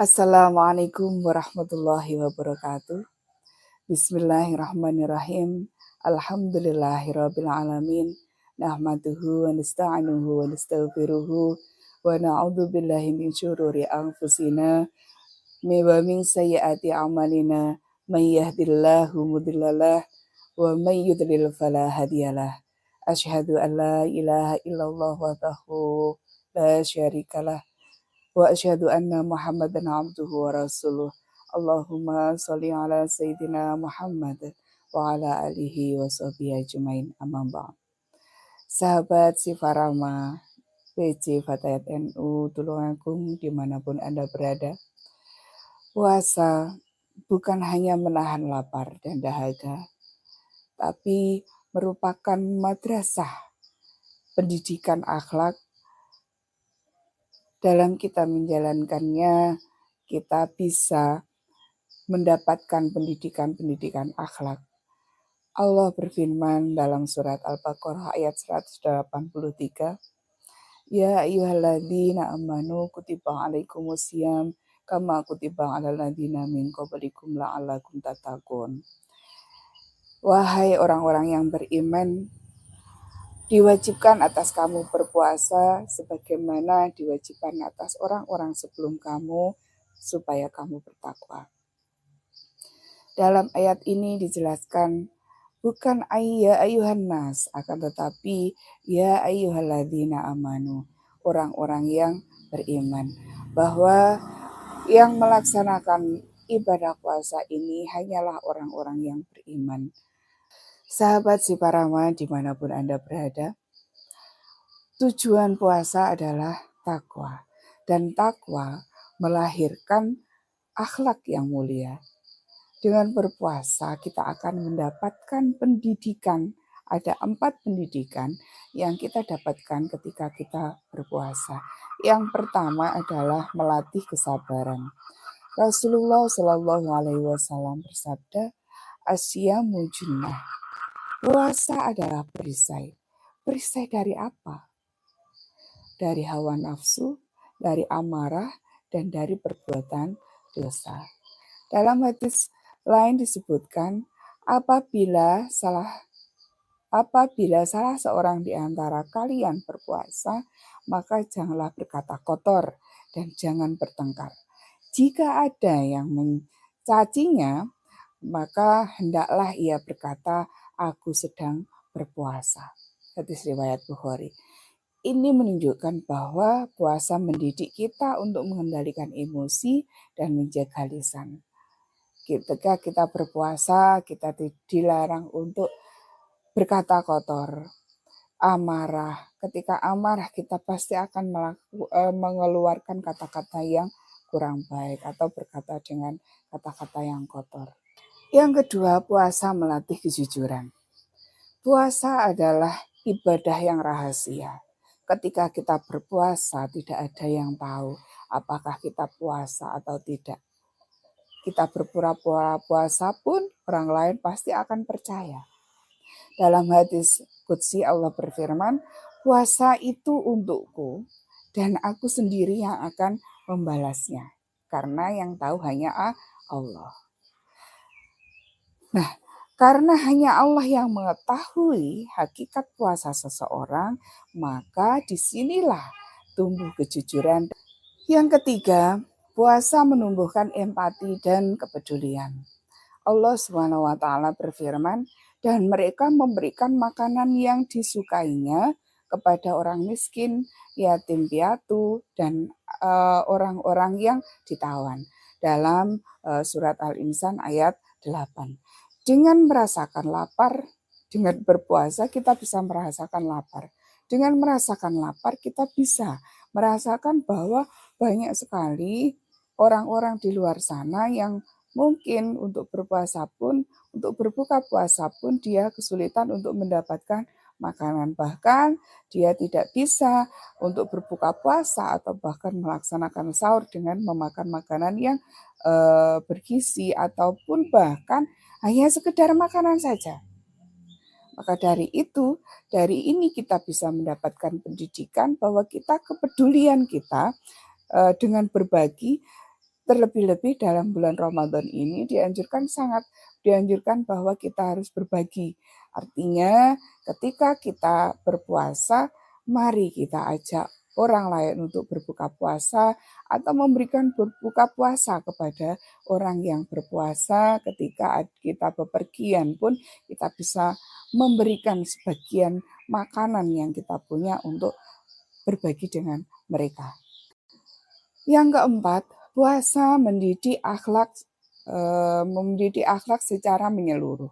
Assalamualaikum warahmatullahi wabarakatuh. Bismillahirrahmanirrahim. Alhamdulillahirabbil alamin. Nahmaduhu wa nasta'inuhu wa nastaghfiruhu wa na'udzu billahi min syururi anfusina wa min sayyiati a'malina. May yahdihillahu mudhillalah wa may yudlil fala hadiyalah. Asyhadu an la ilaha illallah wahdahu la syarikalah wa asyhadu anna Muhammadan abduhu wa rasuluh. Allahumma sholli ala sayyidina Muhammad wa ala alihi wa sahbihi ajmain. Amma ba'd. Sahabat Sifarama PC Fatayat NU Tulungagung dimanapun Anda berada, puasa bukan hanya menahan lapar dan dahaga, tapi merupakan madrasah pendidikan akhlak. Dalam kita menjalankannya, kita bisa mendapatkan pendidikan-pendidikan akhlak. Allah berfirman dalam surat Al-Baqarah ayat 183, Ya ayyuhalladzina amanu kutiba alaikumusiyam kama kutiba alal ladzina min qablikum la'allakum tattaqun. Wahai orang-orang yang beriman, diwajibkan atas kamu berpuasa sebagaimana diwajibkan atas orang-orang sebelum kamu supaya kamu bertakwa. Dalam ayat ini dijelaskan bukan ya ayyuhan nas, akan tetapi ya ayyuhalladzina amanu, orang-orang yang beriman, bahwa yang melaksanakan ibadah puasa ini hanyalah orang-orang yang beriman. Sahabat Siparama dimanapun Anda berada, tujuan puasa adalah takwa. Dan takwa melahirkan akhlak yang mulia. Dengan berpuasa kita akan mendapatkan pendidikan. Ada 4 pendidikan yang kita dapatkan ketika kita berpuasa. Yang pertama adalah melatih kesabaran. Rasulullah SAW bersabda, Asyamu junnah. Puasa adalah perisai. Perisai dari apa? Dari hawa nafsu, dari amarah, dan dari perbuatan dosa. Dalam hadis lain disebutkan, apabila salah seorang di antara kalian berpuasa, maka janganlah berkata kotor dan jangan bertengkar. Jika ada yang mencacinya, maka hendaklah ia berkata, aku sedang berpuasa. Hadis riwayat Bukhari. Ini menunjukkan bahwa puasa mendidik kita untuk mengendalikan emosi dan menjaga lisan. Ketika kita berpuasa, kita dilarang untuk berkata kotor, amarah. Ketika amarah, kita pasti akan mengeluarkan kata-kata yang kurang baik atau berkata dengan kata-kata yang kotor. Yang kedua, puasa melatih kejujuran. Puasa adalah ibadah yang rahasia. Ketika kita berpuasa, tidak ada yang tahu apakah kita puasa atau tidak. Kita berpura-pura puasa pun orang lain pasti akan percaya. Dalam hadis qudsi Allah berfirman, puasa itu untukku dan aku sendiri yang akan membalasnya. Karena yang tahu hanya Allah. Nah, karena hanya Allah yang mengetahui hakikat puasa seseorang, maka disinilah tumbuh kejujuran. Yang ketiga, puasa menumbuhkan empati dan kepedulian. Allah SWT berfirman, dan mereka memberikan makanan yang disukainya kepada orang miskin, yatim piatu, dan orang-orang yang ditawan. Dalam surat Al-Insan ayat 8. Dengan merasakan lapar, dengan berpuasa kita bisa merasakan lapar. Dengan merasakan lapar kita bisa merasakan bahwa banyak sekali orang-orang di luar sana yang mungkin untuk berpuasa pun, untuk berbuka puasa pun dia kesulitan untuk mendapatkan makanan. Bahkan dia tidak bisa untuk berbuka puasa atau bahkan melaksanakan sahur dengan memakan makanan yang bergizi ataupun bahkan hanya sekedar makanan saja. Maka dari ini kita bisa mendapatkan pendidikan bahwa kepedulian kita dengan berbagi Terlebih-lebih dalam bulan Ramadan ini sangat dianjurkan bahwa kita harus berbagi. Artinya ketika kita berpuasa, mari kita ajak orang lain untuk berbuka puasa atau memberikan berbuka puasa kepada orang yang berpuasa. Ketika kita bepergian pun kita bisa memberikan sebagian makanan yang kita punya untuk berbagi dengan mereka. Yang keempat, puasa mendidik akhlak secara menyeluruh.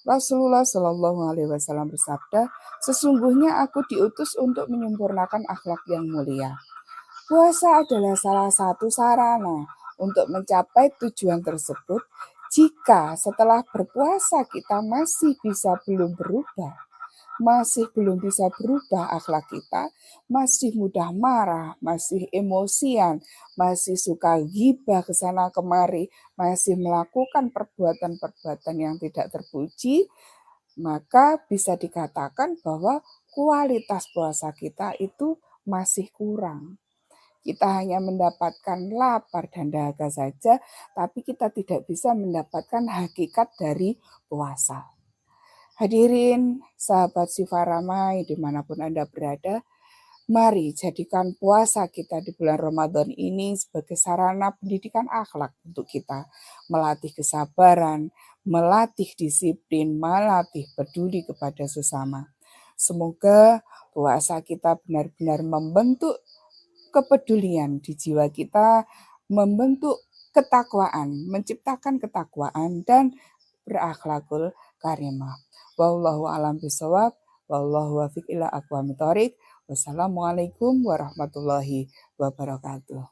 Rasulullah Shallallahu Alaihi Wasallam bersabda, sesungguhnya aku diutus untuk menyempurnakan akhlak yang mulia. Puasa adalah salah satu sarana untuk mencapai tujuan tersebut. Jika setelah berpuasa kita masih belum bisa berubah akhlak kita, masih mudah marah, masih emosian, masih suka ghibah ke sana kemari, masih melakukan perbuatan-perbuatan yang tidak terpuji, maka bisa dikatakan bahwa kualitas puasa kita itu masih kurang. Kita hanya mendapatkan lapar dan dahaga saja, tapi kita tidak bisa mendapatkan hakikat dari puasa. Hadirin sahabat Sifaramai dimanapun Anda berada, mari jadikan puasa kita di bulan Ramadan ini sebagai sarana pendidikan akhlak untuk kita. Melatih kesabaran, melatih disiplin, melatih peduli kepada sesama. Semoga puasa kita benar-benar membentuk kepedulian di jiwa kita, membentuk ketakwaan, menciptakan ketakwaan dan berakhlakul karimah. Wallahu a'lam bishawab. Wallahu wafiq ila aqwamit thoriq. Wassalamualaikum warahmatullahi wabarakatuh.